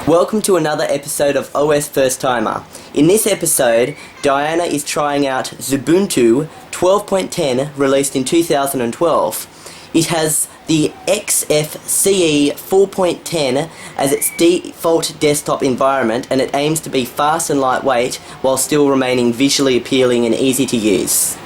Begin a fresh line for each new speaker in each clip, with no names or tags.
Welcome to another episode of OSFirstTimer. In this episode, Diana is trying out Xubuntu 12.10 released in 2012. It has the XFCE 4.10 as its default desktop environment, and it aims to be fast and lightweight while still remaining visually appealing and easy to use.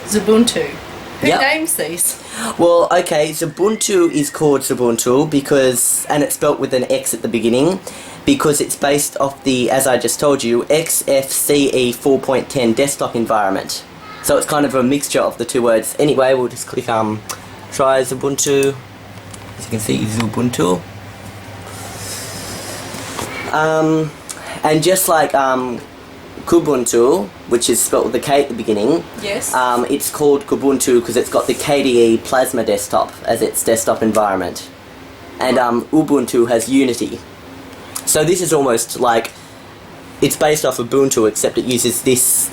Xubuntu. Who names these?
Well, okay, Xubuntu is called Xubuntu because, and it's spelt with an X at the beginning, because it's based off the, as I just told you, XFCE 4.10 desktop environment. So it's kind of a mixture of the two words. Anyway, we'll just click try Xubuntu. As you can see, Xubuntu. And just like Kubuntu, which is spelled with a K at the beginning.
Yes.
It's called Kubuntu because it's got the KDE Plasma desktop as its desktop environment. And Ubuntu has Unity. So this is almost like, it's based off Ubuntu, except it uses this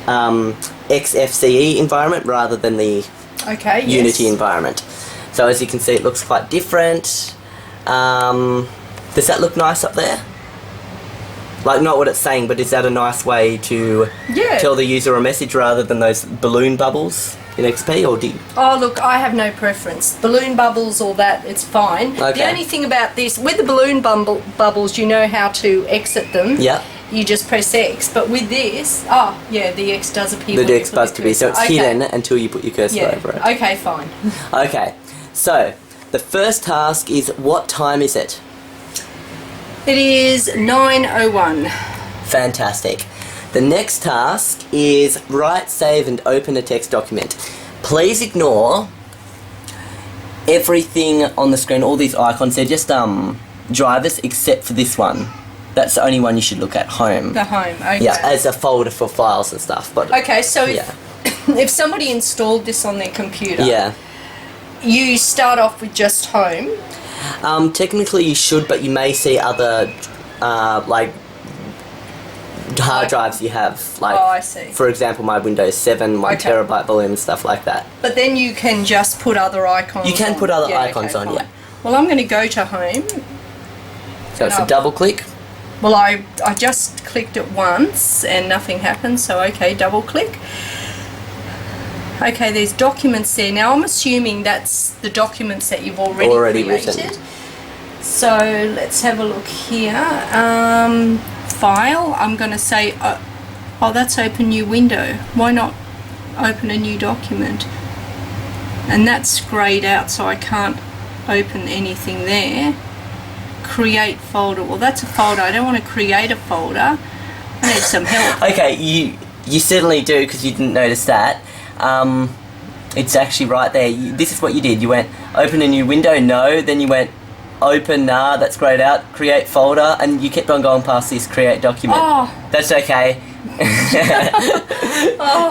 XFCE environment rather than the Unity environment. So as you can see, it looks quite different. Does that look nice up there? Like, not what it's saying, but is that a nice way to tell the user a message rather than those balloon bubbles in XP, or do you...
Oh, look, I have no preference. Balloon bubbles or that, it's fine.
Okay.
The only thing about this, with the balloon bubbles, you know how to exit them.
Yeah.
You just press X, but with this, the X does appear.
The X does appear, so it's hidden until you put your cursor over it.
Okay, fine.
Okay, so the first task is, what time is it?
It is 9:01.
Fantastic. The next task is write, save and open a text document. Please ignore everything on the screen, all these icons. They're just drivers except for this one. That's the only one you should look at, home.
The home, okay.
Yeah, as a folder for files and stuff. But
okay, so if somebody installed this on their computer, you start off with just home.
Technically you should, but you may see other like hard drives you have, like
I see.
For example, my Windows 7, 1 terabyte volume and stuff like that.
But then you can just put other icons.
You can put other icons on,
fine. Well, I'm going to go to home.
So it's a double click.
Well, I just clicked it once and nothing happened, so okay, double click. Okay, there's documents there. Now I'm assuming that's the documents that you've already created.
Written.
So let's have a look here. File, I'm going to say, oh, that's open new window. Why not open a new document? And that's grayed out, so I can't open anything there. Create folder. Well, that's a folder. I don't want to create a folder. I need some help.
Okay, you certainly do, because you didn't notice that. It's actually right there. This is what you did. You went open a new window, no, then you went open, nah, that's grayed out, create folder, and you kept on going past this create document.
Oh.
That's okay.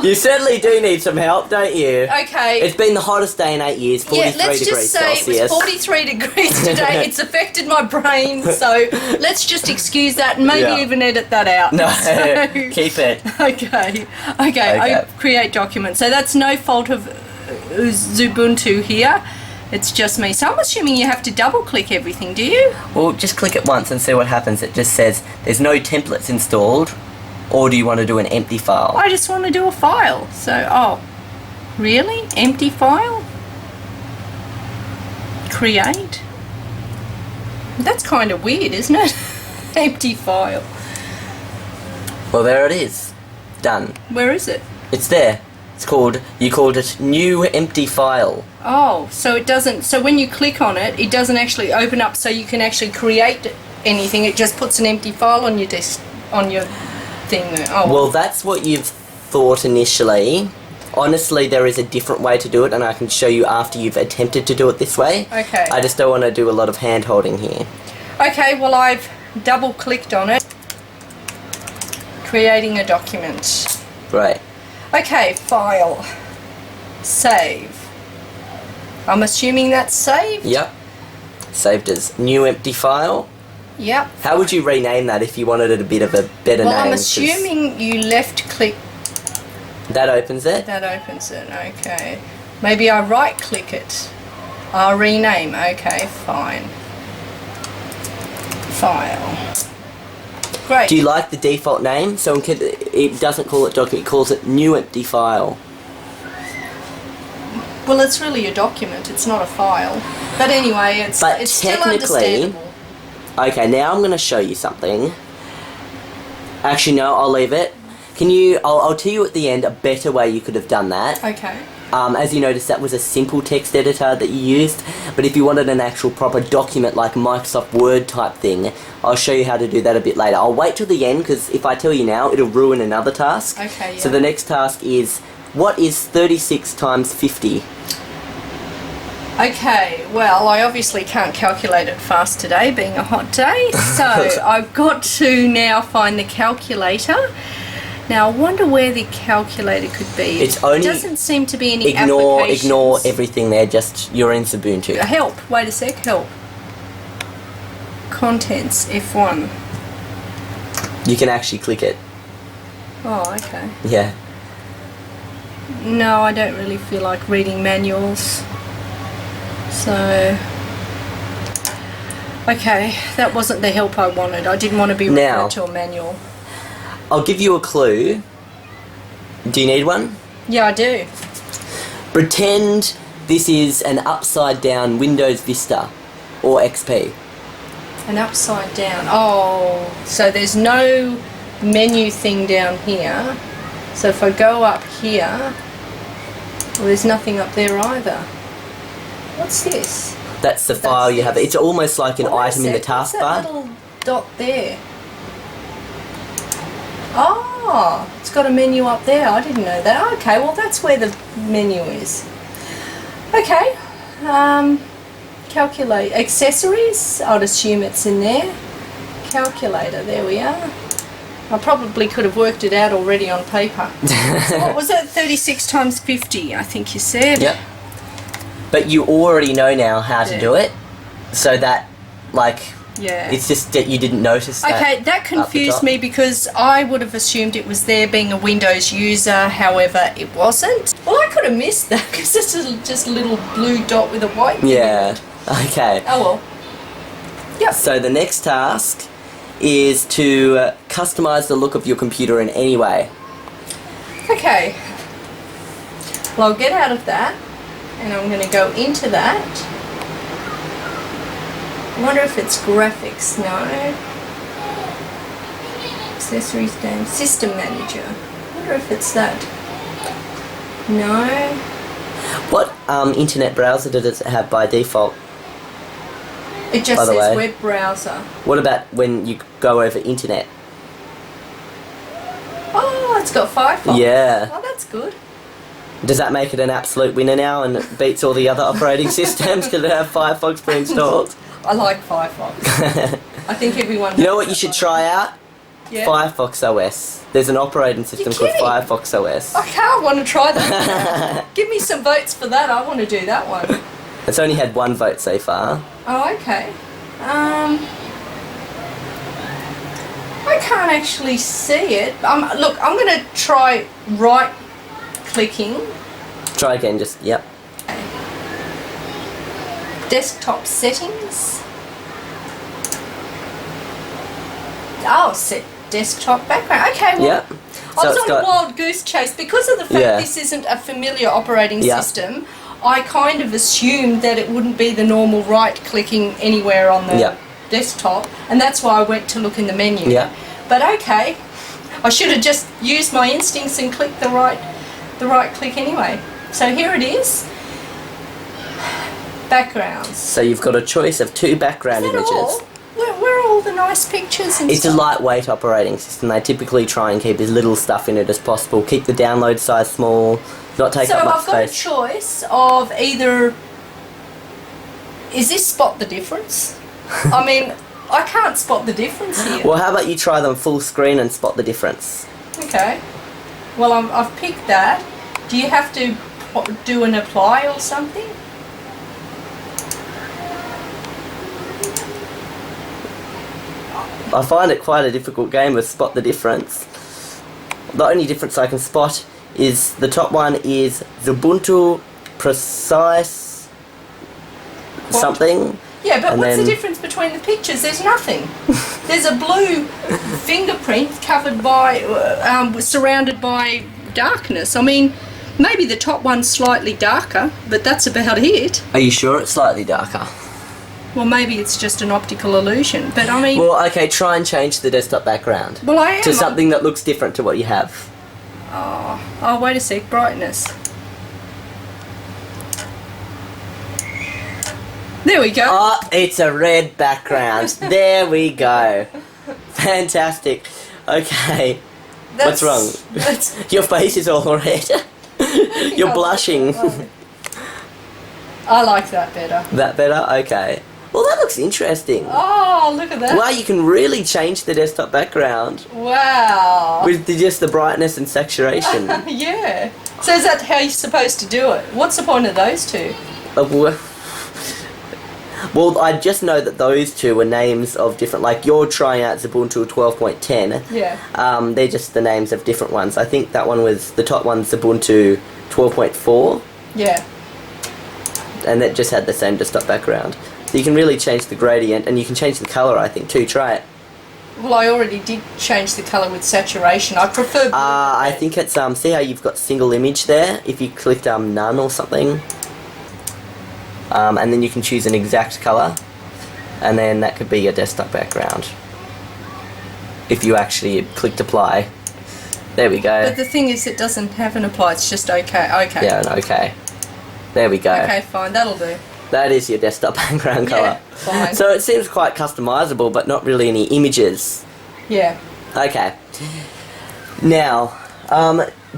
You certainly do need some help, don't you?
Okay.
It's been the hottest day in 8 years, 43
let's
degrees
just say
Celsius.
it was 43 degrees today. It's affected my brain, so let's just excuse that and maybe even edit that out.
No,
so,
keep it.
Okay. I create document. So that's no fault of Xubuntu here. It's just me. So I'm assuming you have to double click everything, do you?
Well, just click it once and see what happens. It just says there's no templates installed, or do you want to do an empty file?
I just want to do a file. So, really? Empty file? Create? That's kind of weird, isn't it? Empty file.
Well, there it is. Done.
Where is it?
It's there. It's called, you called it new empty file.
Oh, so it doesn't, so when you click on it, it doesn't actually open up so you can actually create anything. It just puts an empty file on your desk, on your thing there. Oh.
Well, that's what you've thought initially. Honestly, there is a different way to do it, and I can show you after you've attempted to do it this way.
Okay.
I just don't want to do a lot of hand holding here.
Okay, well, I've double clicked on it. Creating a document.
Right.
Okay, file. Save. I'm assuming that's saved?
Yep. Saved as new empty file.
Yep.
How would you rename that if you wanted it a bit of a better name?
Well, I'm assuming you left click.
That opens it?
That opens it, okay. Maybe I right click it. I'll rename, okay, fine. file. Great.
Do you like the default name? So it doesn't call it document, it calls it new empty file.
Well, it's really a document, it's not a file. But anyway, it's still understandable.
Okay, now I'm going to show you something. Actually, no, I'll leave it. I'll tell you at the end a better way you could have done that.
Okay.
As you noticed, that was a simple text editor that you used, but if you wanted an actual proper document like Microsoft Word type thing, I'll show you how to do that a bit later. I'll wait till the end, because if I tell you now, it'll ruin another task.
Okay, yeah.
So the next task is, what is 36 times 50?
Okay, well, I obviously can't calculate it fast today, being a hot day, so I've got to now find the calculator. Now, I wonder where the calculator could be.
It's only...
It doesn't seem to be any applications.
Ignore everything there, just you're in Xubuntu.
Help, wait a sec, help. Contents, F1.
You can actually click it.
Oh, okay.
Yeah.
No, I don't really feel like reading manuals. So... Okay, that wasn't the help I wanted. I didn't want to be referred to a manual.
I'll give you a clue. Do you need one?
Yeah, I do.
Pretend this is an upside down Windows Vista or XP.
An upside down. Oh, so there's no menu thing down here. So if I go up here, well, there's nothing up there either. What's this?
That's the file you have. It's almost like an item in the taskbar.
What's that little dot there? Oh, it's got a menu up there. I didn't know that. Okay, well that's where the menu is. Okay. Calculate accessories. I'd assume it's in there. Calculator. There we are. I probably could have worked it out already on paper. So what was it? 36 times 50, I think you said.
Yep. But you already know now how to do it, so that, like, it's just that you didn't notice that.
Okay, that confused me because I would have assumed it was there being a Windows user, however it wasn't. Well, I could have missed that because it's just a little blue dot with a white thing in it.
Okay.
Oh well. Yep.
So the next task is to customize the look of your computer in any way.
Okay. Well, I'll get out of that and I'm going to go into that. I wonder if it's graphics. No. Accessories down. System Manager. I wonder if it's that. No.
What internet browser does it have by default?
It just says web browser.
What about when you go over internet?
Oh, it's got Firefox.
Yeah.
Oh, that's good.
Does that make it an absolute winner now and it beats all the other operating systems because it have Firefox pre-installed?
I like Firefox. I think everyone...
You know what you should try out?
Yeah.
Firefox OS. There's an operating system called Firefox OS.
I can't want to try that. Give me some votes for that. I want to do that one.
It's only had one vote so far.
Oh, okay. I can't actually see it. Look, I'm going to try right-clicking.
Try again, just, yep.
Okay. Desktop settings. Oh, set desktop background. Okay, well,
yep.
I was on a wild goose chase. Because of the fact this isn't a familiar operating system, I kind of assumed that it wouldn't be the normal right-clicking anywhere on the desktop, and that's why I went to look in the menu.
Yeah.
But okay, I should have just used my instincts and clicked the right click anyway. So here it is. Backgrounds.
So you've got a choice of 2 background images.
All? Where are all the nice pictures and
It's
stuff?
a lightweight operating system. They typically try and keep as little stuff in it as possible. Keep the download size small, not take up much space.
So I've got a choice of either... Is this spot the difference? I mean, I can't spot the difference here.
Well, how about you try them full screen and spot the difference?
Okay. Well, I've picked that. Do you have to do an apply or something?
I find it quite a difficult game with spot the difference. The only difference I can spot is the top one is Xubuntu precise something.
Yeah, but
And
what's the
then-
difference between the pictures? There's nothing. There's a blue fingerprint covered by, surrounded by darkness. I mean, maybe the top one's slightly darker, but that's about it.
Are you sure it's slightly darker?
Well, maybe it's just an optical illusion, but I mean...
Well, okay, try and change the desktop background.
Well, I am.
To something that looks different to what you have.
Oh, wait a sec, brightness. There we go.
Oh, it's a red background. There we go. Fantastic. Okay. What's wrong? Your face is all red. You're blushing.
I like that better.
That better? Okay. Well, that looks interesting.
Oh, look at that.
Wow, you can really change the desktop background
Wow.
with just the brightness and saturation.
Yeah. So is that how you're supposed to do it? What's the point of those two?
Well, I just know that those two were names of different, like you're trying out Xubuntu 12.10.
Yeah.
They're just the names of different ones. I think that one was, the top one's Ubuntu 12.4.
Yeah.
And that just had the same desktop background. So you can really change the gradient, and you can change the colour, I think, too. Try it.
Well, I already did change the colour with saturation. I prefer blue.
I think it's, see how you've got single image there? If you clicked none or something. And then you can choose an exact colour, and then that could be your desktop background. If you actually clicked apply. There we go.
But the thing is, it doesn't have an apply, it's just okay. Okay.
Yeah, an okay. There we go.
Okay, fine, that'll do.
That is your desktop background colour.
Yeah, fine.
So it seems quite customisable, but not really any images.
Yeah.
Okay. Now,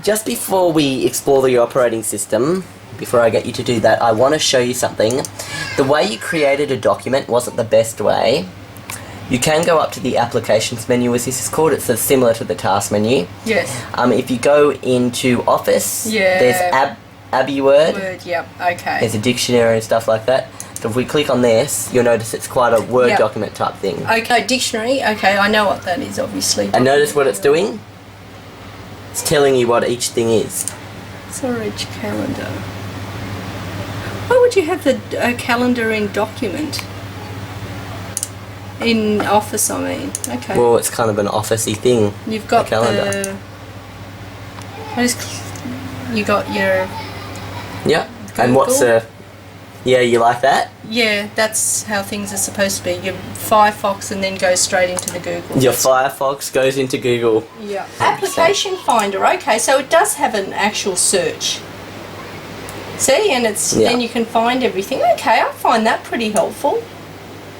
just before we explore the operating system, before I get you to do that, I want to show you something. The way you created a document wasn't the best way. You can go up to the applications menu, as this is called. It's similar to the task menu.
Yes.
If you go into Office,
Yeah.
there's Abbey Word.
Word, yep, okay.
There's a dictionary and stuff like that. So if we click on this, you'll notice it's quite a Word
Yep.
document type thing.
Okay, dictionary, okay, I know what that is, obviously.
And notice what it's doing? It's telling you what each thing is.
Storage calendar. Why would you have the calendar in document? In Office, I mean. Okay.
Well, it's kind of an officey thing.
You've got
a calendar.
You got your...
Yeah. And what's
Google?
yeah, you like that?
Yeah, that's how things are supposed to be. You Firefox and then go straight into the Google.
Your Firefox goes into Google.
Yeah. Application Finder, okay, so it does have an actual search. See, and it's then you can find everything. Okay, I find that pretty helpful.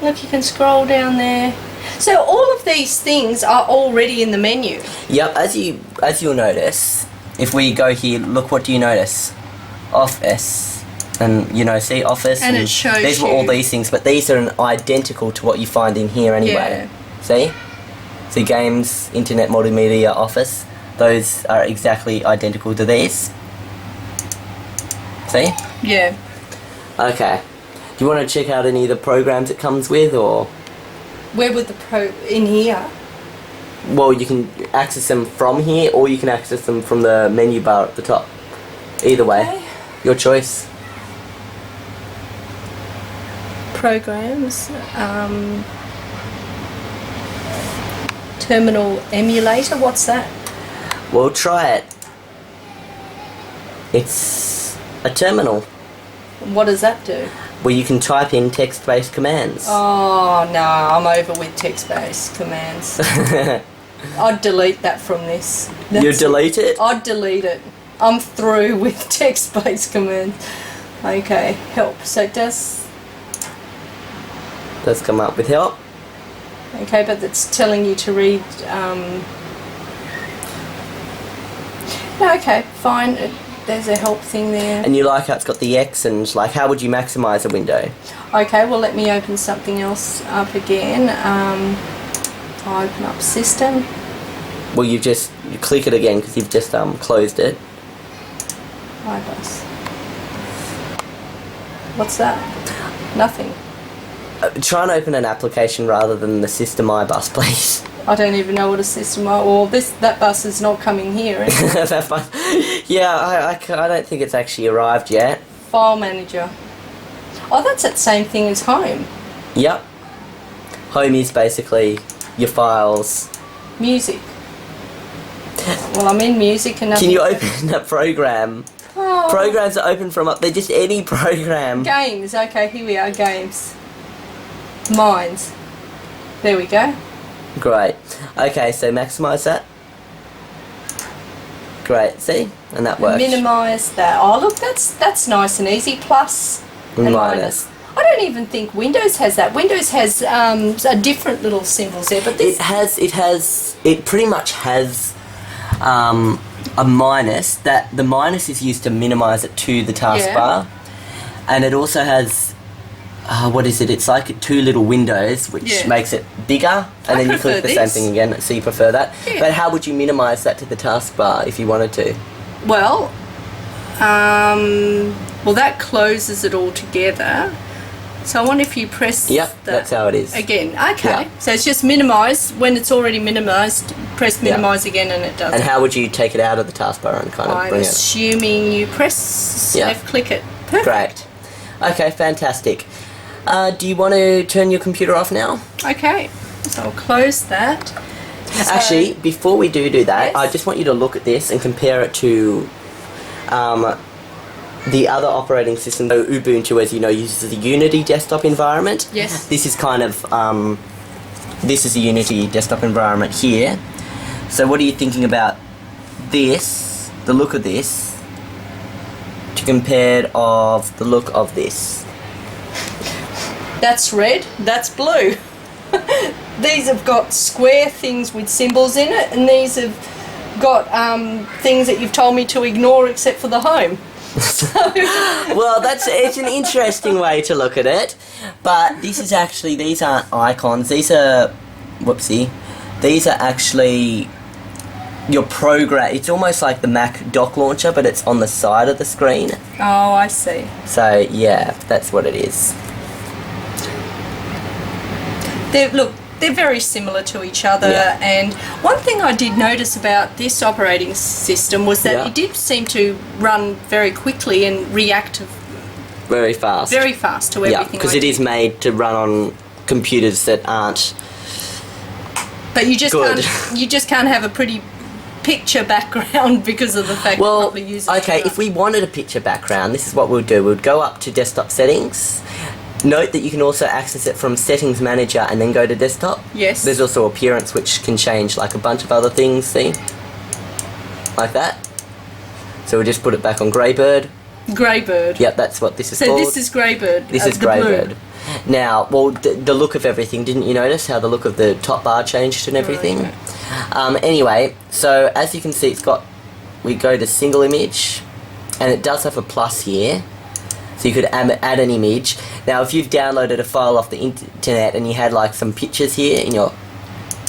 Look, you can scroll down there. So all of these things are already in the menu.
Yep, as you'll notice, if we go here, look, what do you notice? Office. And see Office,
And it shows
these were all
you-
these things, but these are identical to what you find in here anyway. See? See, Games, Internet, Multimedia, Office, those are exactly identical to these. See?
Yeah.
Okay. Do you want to check out any of the programs it comes with, or?
Where would the in here?
Well, you can access them from here, or you can access them from the menu bar at the top. Either way,
Okay.
your choice.
Programs. Terminal emulator, what's that?
Well, try it. It's a terminal
What does that do?
where you can type in text-based commands.
Oh no, I'm over with text-based commands. I'd delete that from this.
You delete it?
I'd delete it. I'm through with text-based commands. Okay, help. So it does.
Does come up with help.
Okay, but it's telling you to read. No, okay, fine. There's a help thing there.
And you like how it's got the X, and like, how would you maximize a window?
Okay, well let me open something else up again. I'll open up system.
Well, you click it again because you've just closed it.
iBus. What's that? Nothing.
Try and open an application rather than the system iBus, please.
I don't even know what a system. Or that bus is not coming here. Is it?
That's fine. Yeah, I don't think it's actually arrived yet.
File manager. Oh, that's that same thing as home.
Yep. Home is basically your files.
Music. Well, I'm in music and
Can you open a program?
Oh.
Programs are open from up there, just any program.
Games. Okay, here we are. Games. Mines. There we go.
Great. Okay, so maximise that. Great, see? And that works.
Minimise that. Oh, look, that's nice and easy. Plus and minus. I don't even think Windows has that. Windows has a different little symbols there, but this...
It pretty much has a minus. That the minus is used to minimise it to the taskbar, and it also has what is it? It's like two little windows, which makes it bigger, and then you click the same thing again. So you prefer that. Yeah. But how would you minimise that to the taskbar if you wanted to?
Well, that closes it all together. So I wonder if you press
that's how it is.
Again, okay. Yep. So it's just minimise. When it's already minimised, press minimise again and it does
And how would you take it out of the taskbar and kind of bring it?
I'm assuming you press left click it. Perfect.
Great. Okay, fantastic. Do you want to turn your computer off now?
Okay. So I'll close that.
Actually, before we do that, I just want you to look at this and compare it to the other operating system. So Ubuntu, as you know, uses a Unity desktop environment.
Yes.
This is kind of this is a Unity desktop environment here. So what are you thinking about this, the look of this, to compare of the look of this?
That's red, that's blue. These have got square things with symbols in it, and these have got things that you've told me to ignore except for the home.
Well, it's an interesting way to look at it, but this is actually, these aren't icons, these are, these are actually your program. It's almost like the Mac dock launcher, but it's on the side of the screen.
Oh, I see.
So yeah, that's what it is.
They're very similar to each other, and one thing I did notice about this operating system was that it did seem to run very quickly and react
very fast to everything.
Yeah,
because it is made to run on computers that aren't.
But you just can't have a pretty picture background because of the fact that probably users.
Okay, if we wanted a picture background, this is what we'll do. We'll go up to desktop settings. Note that you can also access it from Settings Manager and then go to Desktop.
Yes.
There's also Appearance, which can change like a bunch of other things, see? Like that. So we'll just put it back on Greybird.
Greybird.
Yep, that's what this is called.
So this is Greybird.
This is Greybird. Now, well, the look of everything, didn't you notice how the look of the top bar changed and everything? Right. Anyway, so as you can see, we go to Single Image, and it does have a plus here. So you could add an image. Now if you've downloaded a file off the internet and you had like some pictures here in your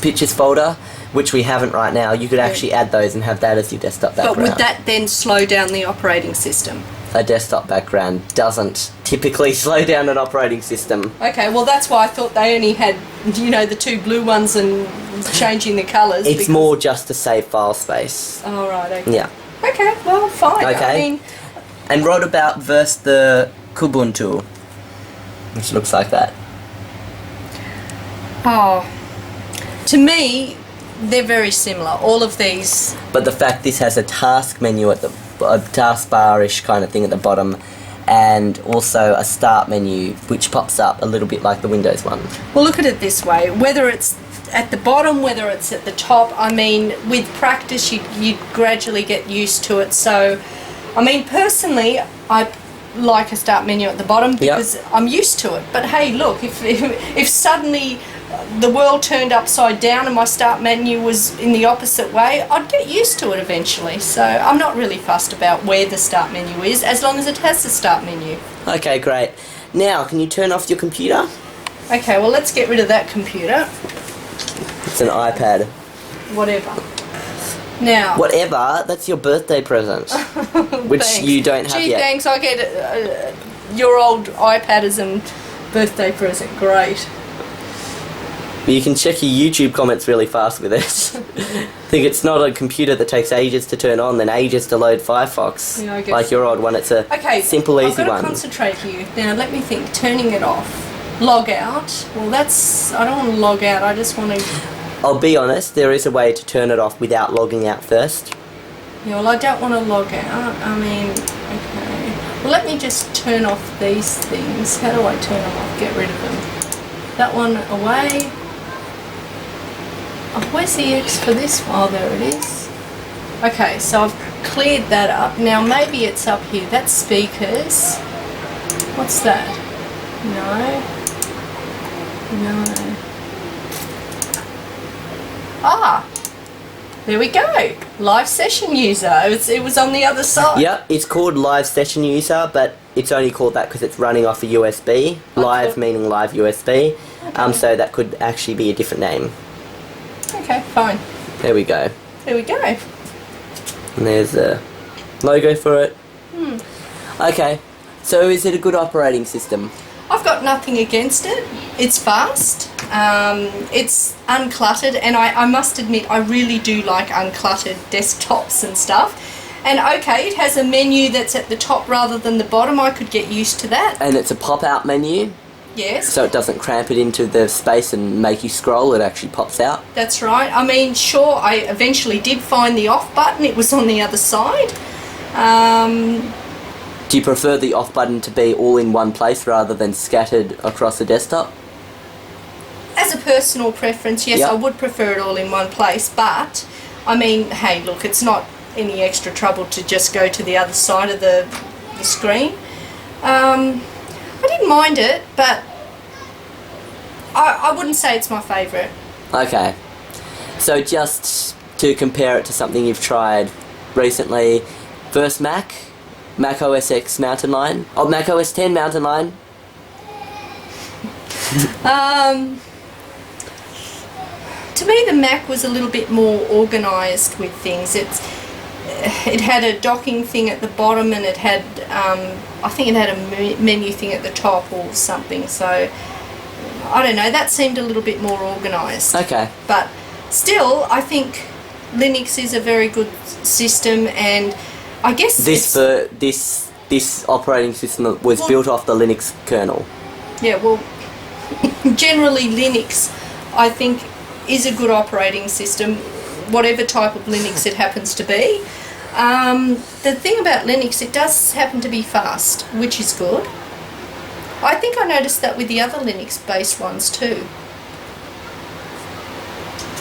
pictures folder, which we haven't right now, you could actually add those and have that as your desktop background.
But would that then slow down the operating system?
A desktop background doesn't typically slow down an operating system.
Okay, well that's why I thought they only had, the two blue ones and changing the colours.
It's more just to save file space.
Oh right, okay.
Yeah.
Okay, well fine.
Okay. And what about versus the Kubuntu, which looks like that?
Oh, to me, they're very similar. All of these.
But the fact this has a task menu at a taskbar-ish kind of thing at the bottom, and also a start menu, which pops up a little bit like the Windows one.
Well, look at it this way. Whether it's at the bottom, whether it's at the top, with practice, you gradually get used to it. So. Personally, I like a start menu at the bottom because I'm used to it. But hey, look, if suddenly the world turned upside down and my start menu was in the opposite way, I'd get used to it eventually. So I'm not really fussed about where the start menu is, as long as it has the start menu.
Okay, great. Now, can you turn off your computer?
Okay, well, let's get rid of that computer.
It's an iPad.
Whatever. Now.
Whatever, that's your birthday present, which you don't have yet.
Thanks, I get your old iPad as a birthday present. Great.
But you can check your YouTube comments really fast with it. I think it's not a computer that takes ages to turn on, then ages to load Firefox.
Yeah, I guess
like your old one, it's a simple, easy
I've got
one.
to concentrate here. Now, let me think. Turning it off. log out. Well, I don't want to log out, I just want to...
I'll be honest, there is a way to turn it off without logging out first.
Yeah, well, I don't want to log out. I mean, okay. Well, let me just turn off these things. How do I turn them off? Get rid of them. That one away. Oh, where's the X for this one? Oh, there it is. Okay, so I've cleared that up. Now, maybe it's up here. That's speakers. What's that? No. Ah! There we go. Live session user. It was on the other side.
Yep, it's called live session user, but it's only called that because it's running off a USB. Live meaning live USB.
Okay.
So that could actually be a different name.
Okay, fine.
There we go.
There we go.
And there's a logo for it. Okay, so is it a good operating system?
I've got nothing against it. It's fast. It's uncluttered, and I must admit I really do like uncluttered desktops and stuff. And okay, it has a menu that's at the top rather than the bottom. I could get used to that.
And it's a pop-out menu,
Yes.
so it doesn't cramp it into the space and make you scroll. It actually pops out.
That's right. I mean, sure, I eventually did find the off button. It was on the other side.
Do you prefer the off button to be all in one place rather than scattered across the desktop?
As a personal preference, yes,
Yep.
I would prefer it all in one place, but I mean, hey, look, it's not any extra trouble to just go to the other side of the screen. I didn't mind it, but I wouldn't say it's my favourite.
Okay, so just to compare it to something you've tried recently, first Mac OS X Mountain Lion, Mac OS 10 Mountain Lion.
To me, the Mac was a little bit more organised with things. It had a docking thing at the bottom, and it had, I think it had a menu thing at the top or something. So, I don't know, that seemed a little bit more organised.
Okay.
But still, I think Linux is a very good system, and I guess
this operating system was built off the Linux kernel.
Yeah, well, generally Linux, I think, is a good operating system, whatever type of Linux it happens to be. The thing about Linux, it does happen to be fast, which is good. I think I noticed that with the other Linux-based ones too.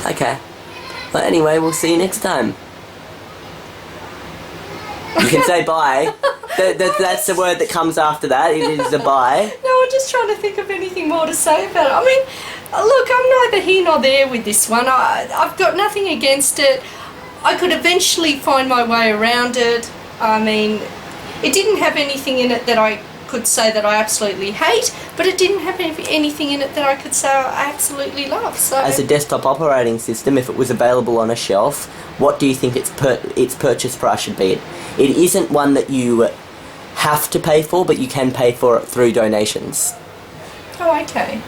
Okay. But anyway, we'll see you next time. You can say bye. That's the word that comes after that. It is a bye.
No, I'm just trying to think of anything more to say about it. I mean, look, I'm neither here nor there with this one. I've got nothing against it. I could eventually find my way around it. I mean, it didn't have anything in it that I could say that I absolutely hate, but it didn't have anything in it that I could say I absolutely love. So,
as a desktop operating system, if it was available on a shelf, what do you think its purchase price should be? It isn't one that you have to pay for, but you can pay for it through donations.
Oh, okay.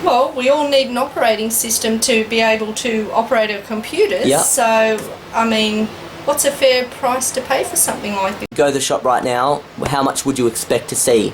Well, we all need an operating system to be able to operate our computers.
Yep.
So, I mean, what's a fair price to pay for something like this?
Go to the shop right now, how much would you expect to see?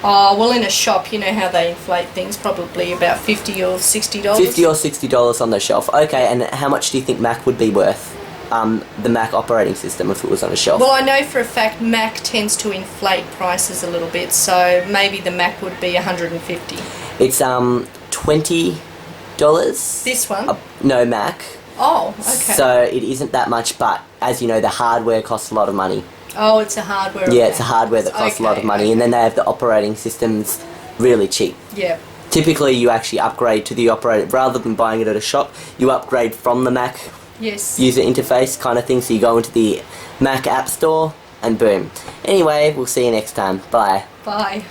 Oh, well, in a shop, you know how they inflate things, probably about $50 or $60.
$50 or $60 on the shelf. Okay, and how much do you think Mac would be worth? The Mac operating system, if it was on a shelf?
Well, I know for a fact Mac tends to inflate prices a little bit, so maybe the Mac would be $150.
It's $20.
This one?
No, Mac.
Oh, okay.
So it isn't that much, but as you know, the hardware costs a lot of money.
Oh, it's a hardware.
Yeah, it's a hardware that costs a lot of money, and then they have the operating systems really cheap.
Yeah.
Typically, you actually upgrade to the operator rather than buying it at a shop. You upgrade from the Mac
Yes.
user interface kind of thing. So you go into the Mac App Store, and boom. Anyway, we'll see you next time. Bye.
Bye.